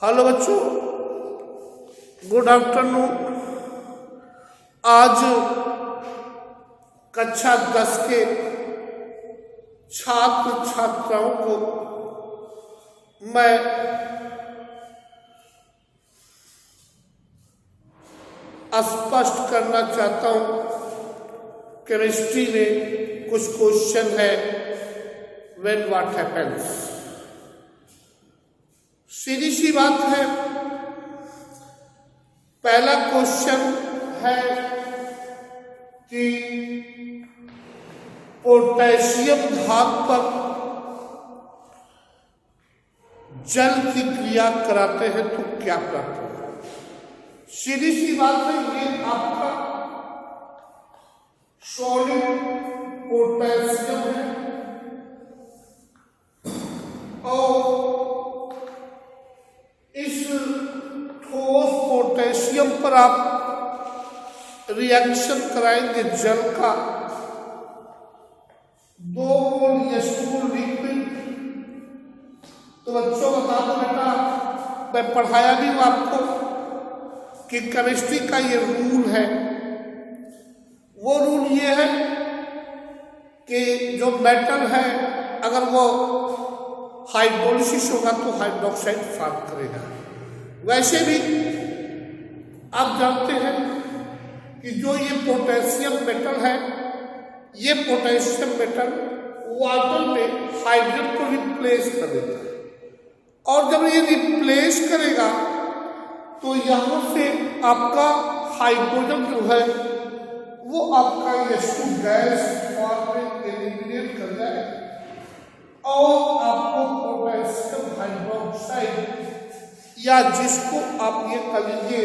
Hello बच्चों, good afternoon. आज कक्षा 10 के छात्र छात्राओं को मैं स्पष्ट करना चाहता हूं। केमिस्ट्री में कुछ क्वेश्चन है, व्हेन व्हाट हैपेंस। सीधी सी बात है। पहला क्वेश्चन है कि पोटेशियम धातु पर जल की क्रिया कराते हैं तो क्या प्राप्त होगा। सीधी सी बात है, ये आपका सॉलिड पोटेशियम है और इस ठोस पोटेशियम पर आप रिएक्शन कराएंगे जल का। 2 मोल H2O लिक्विड। तो बच्चों बता दो बेटा, मैं पढ़ाया भी हूं आपको कि केमिस्ट्री का ये रूल है। वो रूल ये है कि जो मेटल है अगर वो हाइड्रोलिसिस होगा तो हाइड्रोक्साइड फॉर्म करेगा। वैसे भी आप जानते हैं कि जो ये पोटेशियम मेटल है, ये पोटेशियम मेटल वाटर में हाइड्रोजन को रिप्लेस कर देता है और जब ये रिप्लेस करेगा तो यहां से आपका हाइड्रोजन जो है वो आपका H2 गैस फॉर्म में एलिमिनेट कर जाएगा और आपको पोटेशियम हाइड्रोक्साइड या जिसको आप ये कह लीजिए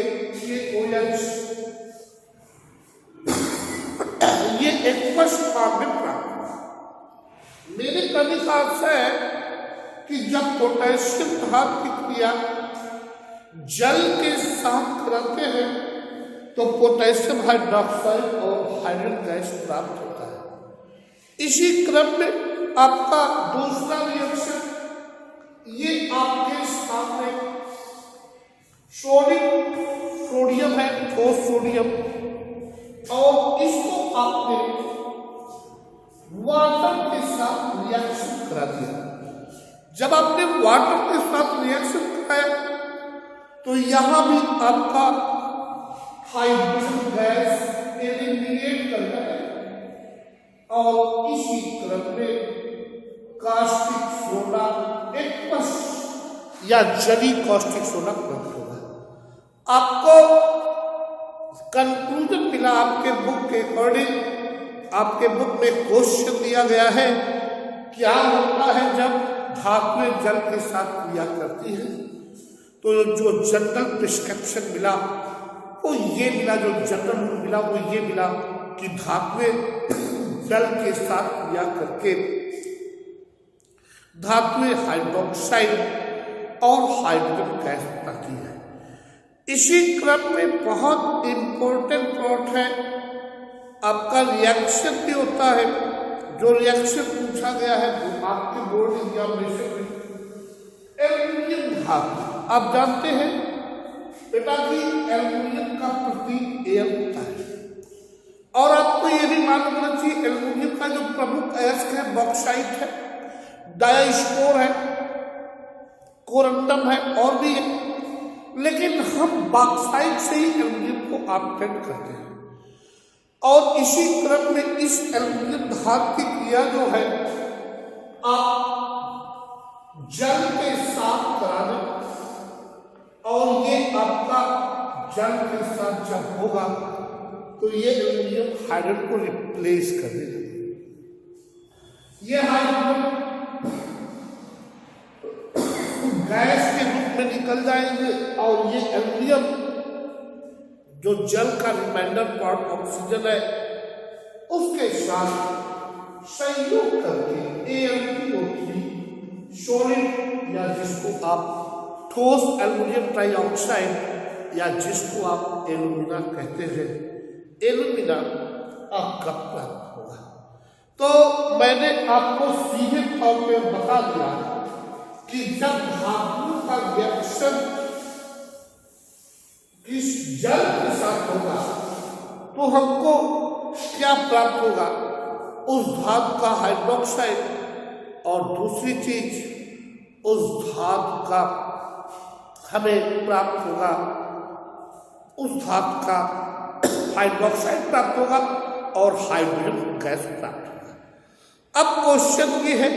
OH, ये एक्वस फॉर्म में प्राप्त। मेरे कहने का अर्थ है कि जब पोटेशियम धातु की क्रिया जल के साथ कराते हैं तो पोटेशियम हाइड्रोक्साइड और हाइड्रोजन गैस प्राप्त होता है। इसी क्रम में आपका दूसरा रिएक्शन, ये आपके सामने सोडियम है, ठोस सोडियम, और इसको आपने वाटर के साथ रिएक्शन करा दिया। जब आपने वाटर के साथ रिएक्शन कराया तो यहां भी आपका हाइड्रोजन गैस एलिमिनेट कर जाएगा और इसी क्रम में कास्टिक सोडा एक्वस या जली कास्टिक सोडा प्राप्त होगा। आपको कंक्लूजन मिला आपके बुक के अकॉर्डिंग। आपके बुक में क्वेश्चन दिया गया है, क्या होता है जब धातुएं जल के साथ क्रिया करती है। तो जो जनरल प्रिस्क्रिप्शन मिला वो ये मिला, जो जनरल रूल मिला वो ये मिला कि धातुएं जल के साथ क्रिया करके धातुएं हाइड्रोक्साइड और हाइड्रोजन गैस बनाती है। इसी क्रम में बहुत इंपॉर्टेंट पार्ट है आपका रिएक्शन भी होता है। जो रिएक्शन पूछा गया है वो आपके बोर्ड एग्जामिनेशन में एल्यूमिनियम धातु। आप जानते हैं बेटा कि एल्यूमिनियम का प्रतीक Al होता है और आपको ये भी मालूम होना चाहिए एल्यूमिनियम का जो प्रमुख अयस्क है बॉक्साइट है, डायस्पोर है, कोरंडम है और भी है, लेकिन हम बॉक्साइट से ही एल्यूमिनियम को ऑब्टेन करते हैं। और इसी क्रम में इस एल्यूमिनियम धातु की क्रिया जो है आप जल के साथ करा दें और ये आपका जल के साथ जब होगा तो ये एल्यूमिनियम हाइड्रोजन को रिप्लेस कर देगा। ये हाइड्रोजन गैस के रूप में निकल जाएंगे और ये एल्यूमिनियम जो जल का रिमाइंडर पार्ट ऑक्सीजन है उसके साथ संयोग करके Al2O3 सॉलिड या जिसको आप ठोस एल्यूमिनियम ट्राइऑक्साइड या जिसको आप एल्यूमिना कहते हैं, एल्यूमिना आपका प्राप्त होगा। तो मैंने आपको सीधे तौर पे बता दिया कि जब धातु का रिएक्शन तो हमको क्या प्राप्त होगा? उस धातु का हाइड्रोक्साइड और दूसरी चीज उस धातु का हमें प्राप्त होगा, उस धातु का हाइड्रोक्साइड प्राप्त होगा और हाइड्रोजन गैस प्राप्त होगा। अब क्वेश्चन ये है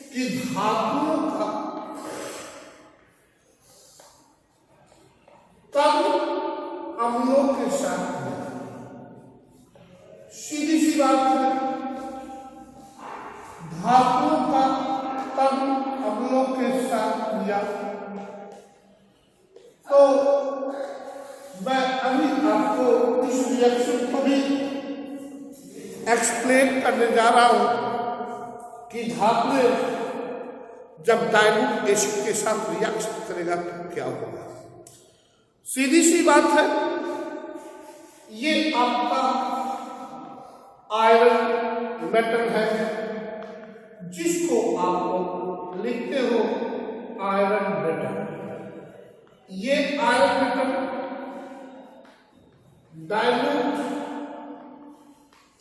कि धातुओं का तब अम्लों के साथ सीधी सी बात है, धातुओं का तब अम्लों के साथ किया। तो मैं अभी आपको इस रिएक्शन को भी एक्सप्लेन करने जा रहा हूं कि धातुएं जब डाइल्यूट एसिड के साथ रिएक्शन करेगा तो क्या होगा। सीधी सी बात है, ये आपका आयरन मेटल है जिसको आप लिखते हो आयरन मेटल। ये आयरन मेटल डाइल्यूट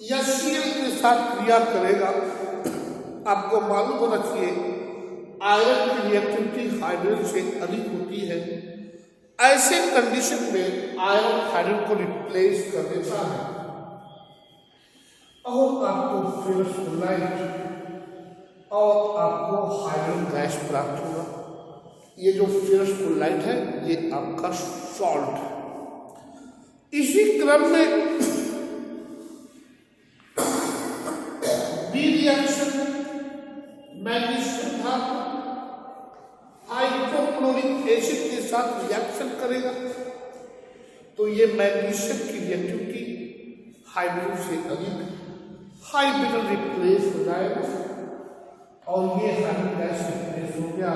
या Cl के साथ क्रिया करेगा। आपको मालूम होना चाहिए आयरन की रिएक्टिविटी हाइड्रोजन से अधिक होती है। ऐसे कंडीशन में आयरन हाइड्रोजन को रिप्लेस कर देता है और आपको फेरस क्लोराइड और आपको हाइड्रोजन गैस प्राप्त होगा। ये जो फेरस क्लोराइड है ये आपका सॉल्ट है। इसी क्रम में बी रिएक्शन मैग्नीशियम धातु हाइड्रोक्लोरिक एसिड के साथ रिएक्शन करेगा तो ये मैग्नीशियम की रिएक्टिविटी हाइड्रोजन से अधिक, हाइड्रोजन रिप्लेस हो जाएगा और ये हाइड्रोजन गैस रिप्लेस हो गया।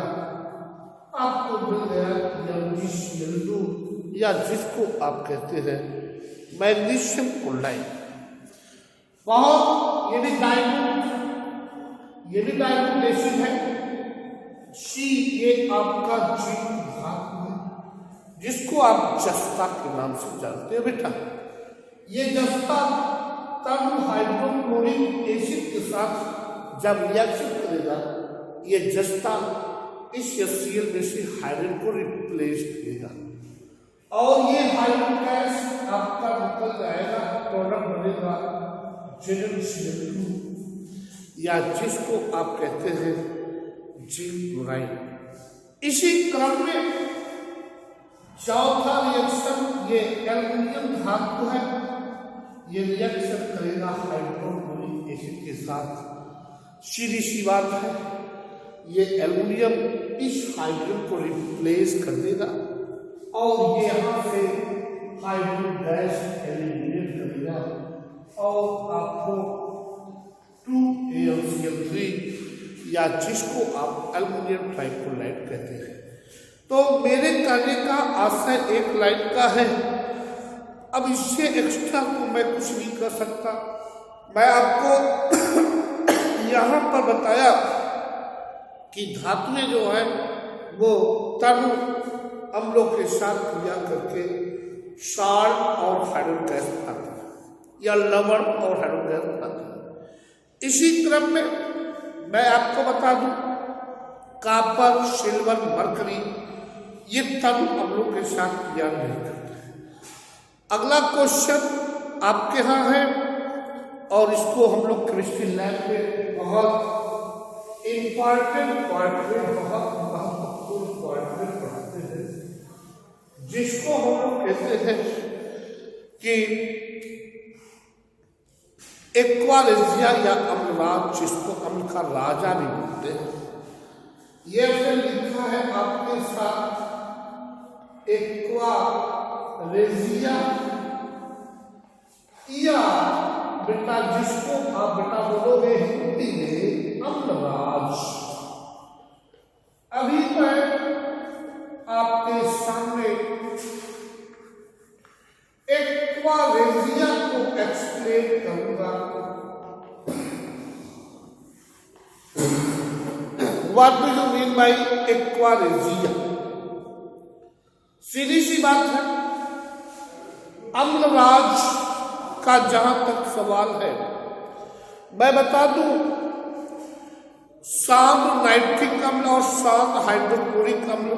आपको मिल गया MgCl2 या जिसको आप कहते हैं मैग्नीशियम क्लोराइड। बहुत ये भी डाइल्यूट एसिड है। C ये आपका जिंक धातु है जिसको आप जस्ता के नाम से जानते हो बेटा। ये जस्ता तब हाइड्रोक्लोरिक एसिड के साथ जब रिएक्शन करेगा ये जस्ता इस HCl में से हाइड्रोजन को रिप्लेस करेगा और ये हाइड्रोजन गैस आपका निकल जाएगा, प्रोडक्ट बनेगा ZnCl2 या जिसको आप कहते हैं जिंक क्लोराइड। इसी क्रम में चौथा रिएक्शन ये एल्युमिनियम धातु है, ये रिएक्शन करेगा हाइड्रोक्लोरिक एसिड के साथ। सीधी सी बात है, ये एल्युमिनियम इस हाइड्रोजन को रिप्लेस कर देगा और ये यहाँ से हाइड्रोजन गैस एलिमिनेट करेगा और आपको 2AlCl3 या जिसको आप एल्युमिनियम ट्राइक्लोराइड कहते हैं। तो मेरे कहने का आशय एक लाइन का है, अब इससे एक्स्ट्रा तो मैं कुछ नहीं कर सकता। मैं आपको यहाँ पर बताया कि धातुएं जो है वो तरल अम्लों के साथ क्रिया करके साल्ट और हाइड्रोजन गैस बनाते हैं या लवण और हाइड्रोजन गैस बनाते हैं। इसी क्रम में मैं आपको बता दूं कॉपर, सिल्वर, मरकरी ये तरल अम्लों के साथ क्रिया नहीं करते। अगला क्वेश्चन आपके यहाँ है और इसको हम लोग केमिस्ट्री लैब में बहुत इंपॉर्टेंट पॉइंट में, बहुत महत्वपूर्ण पॉइंट में पढ़ाते हैं, जिसको हम लोग कहते हैं कि एक्वारेजिया या अम्लराज, जिसको अम्ल का राजा भी बोलते हैं। ये फिर लिखा है आपके साथ एक्वारेजिया या बेटा जिसको आप बेटा बोलोगे हिंदी में अम्लराज। अभी मैं आपके सामने एक्वारेजिया को एक्सप्लेन करूंगा। What do you mean by aqua regia? सीधी सी बात है, अम्लराज का जहां तक सवाल है, मैं बता दूं शांत नाइट्रिक अम्ल और शांत हाइड्रोक्लोरिक अम्ल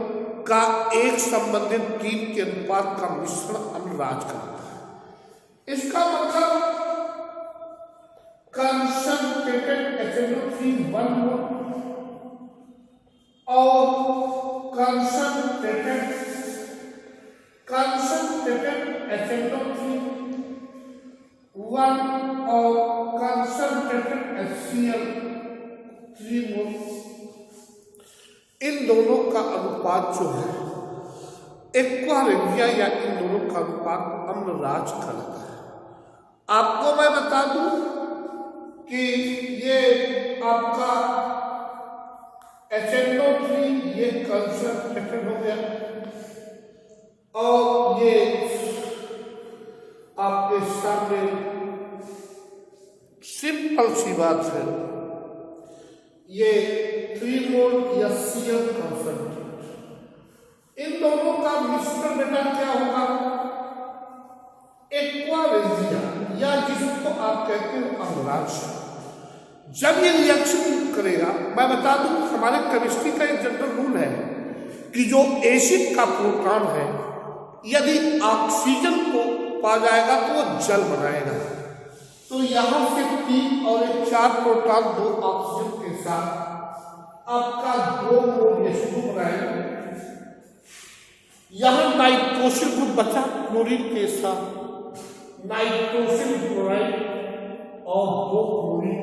का एक संबंधित 3 के अनुपात का मिश्रण अम्लराज करता है। इसका मतलब कंसंट्रेटेड HNO3 1 मोल और कंसंट्रेटेड HNO3 1 और कंसंट्रेटेड HCl 3 मोल, इन दोनों का अनुपात जो है एक्वारेजिया या इन दोनों का अनुपात अम्लराज कहलाता है। आपको मैं बता दूं कि ये आपका HNO3 ये कंसंट्रेटेड हो गया और ये आपके सामने सिंपल सी बात है, ये 3 मोल या Cl कंसंट्रेट, इन दोनों का मिश्रण बेटा क्या होगा, एक्वारेजिया या जिसको आप कहते हैं अम्लराज। जब ये रिएक्शन करेगा, मैं बता दूं हमारे केमिस्ट्री का एक जनरल रूल है कि जो एसिड का प्रोटॉन है यदि ऑक्सीजन को पा जाएगा तो वो जल बनाएगा। तो यहां से 3 और 4 प्रोटॉन 2 ऑक्सीजन के साथ आपका 2 मोल H2 बनाएगा। यहां नाइट्रोसिल ग्रुप बचा क्लोरीन के साथ, नाइट्रोसिल क्लोराइड और 2 क्लोरीन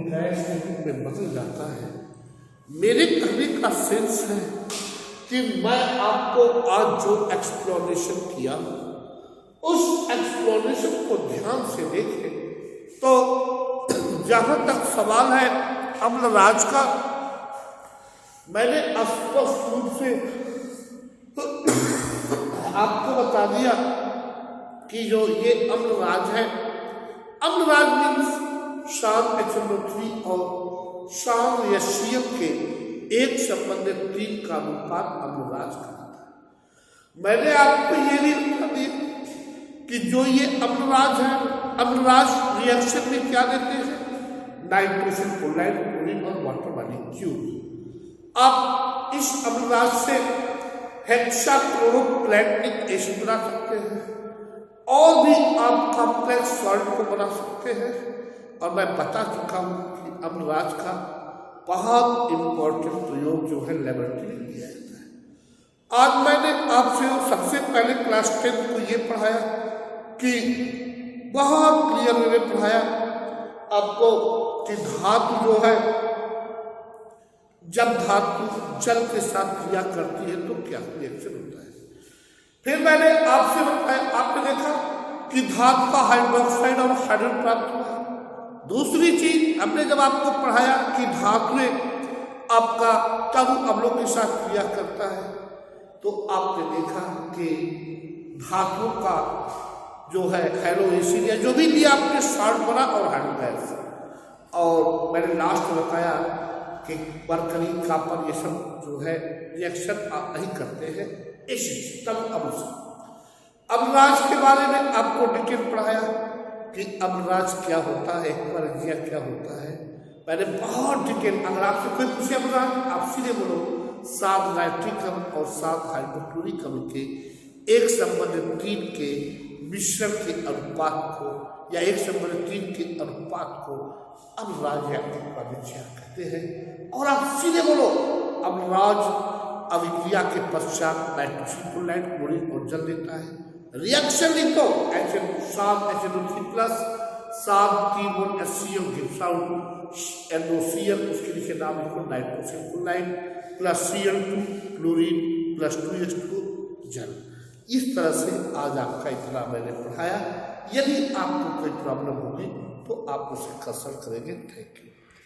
गैस के रूप में बदल जाता है। मेरे कहने का सेंस है कि मैं आपको आज जो एक्सप्लोरेशन किया उस एक्सप्लोरेशन को ध्यान से देखें तो जहां तक सवाल है अम्लराज का, मैंने स्पष्ट रूप से आपको बता दिया कि जो ये अम्लराज है, अम्लराज मीन्स शांत HNO3 और शांत HCl के एक संबंधित 3 का अनुपात अम्लराज कहलाता है। मैंने आपको ये भी बता दिया कि जो ये अम्लराज है, अम्लराज रिएक्शन में क्या देते हैं, नाइट्रोसिल क्लोराइड क्लोरीन और वाटर मॉलिक्यूल। आप इस अम्लराज से हेक्साक्लोरोप्लैटिनिक एसिड बना सकते हैं और भी आप कॉम्प्लेक्स सॉल्ट को बना सकते हैं। और मैं बता चुका हूं कि अम्लराज का बहुत इंपॉर्टेंट प्रयोग जो है लेबोरेटरी में किया जाता है। आज मैंने आपसे सबसे पहले क्लास 10 को ये पढ़ाया कि बहुत क्लियर मैंने पढ़ाया आपको कि धातु जो है जब धातु जल के साथ क्रिया करती है तो क्या रिएक्शन होता है। फिर मैंने आपसे बताया, आपने देखा कि धातु का हाइड्रोक्साइड और हाइड्रोजन प्राप्त हुआ। दूसरी चीज हमने जब आपको पढ़ाया कि धातुएं आपका तरु अम्लों के साथ क्रिया करता है तो आपने देखा कि धातुओं का जो है हेलो एसिड या जो भी लिया आपने सॉल्ट बना और हाइड्रोगैस। और मैंने लास्ट में बताया कि मरकरी कॉपर ये सब जो है रिएक्शन आप नहीं करते हैं एसिड तब अम्ल से। अम्लराज के बारे में आपको डिटेल पढ़ाया कि अम्लराज क्या होता है, एक्वारेजिया क्या होता है। मैंने बहुत डिटेल, अगर आपसे कोई पूछे अम्लराज आप सीधे बोलो 7 नाइट्रिक अम्ल और 7 हाइड्रोक्लोरिक अम्ल के एक संबंधित 3 के मिश्रण के अनुपात को या एक संबंधित 3 के अनुपात को अम्लराज या एक्वारेजिया कहते हैं। और आप सीधे बोलो अम्लराज अभिक्रिया के पश्चात नाइट्रोसिल क्लोराइड क्लोरीन और जल देता है। रिएक्शन लिखो सात HNO3 प्लस 7 3 मोल HCl गिव्स आउट NaCl, उसके नीचे नाम लिखो nitrosyl chloride plus Cl2 chlorine plus 2H2 जल। इस तरह से आज आपका इतना मैंने पढ़ाया। यदि आपको कोई प्रॉब्लम होगी तो आप उसे कंसल्ट करेंगे। Thank you.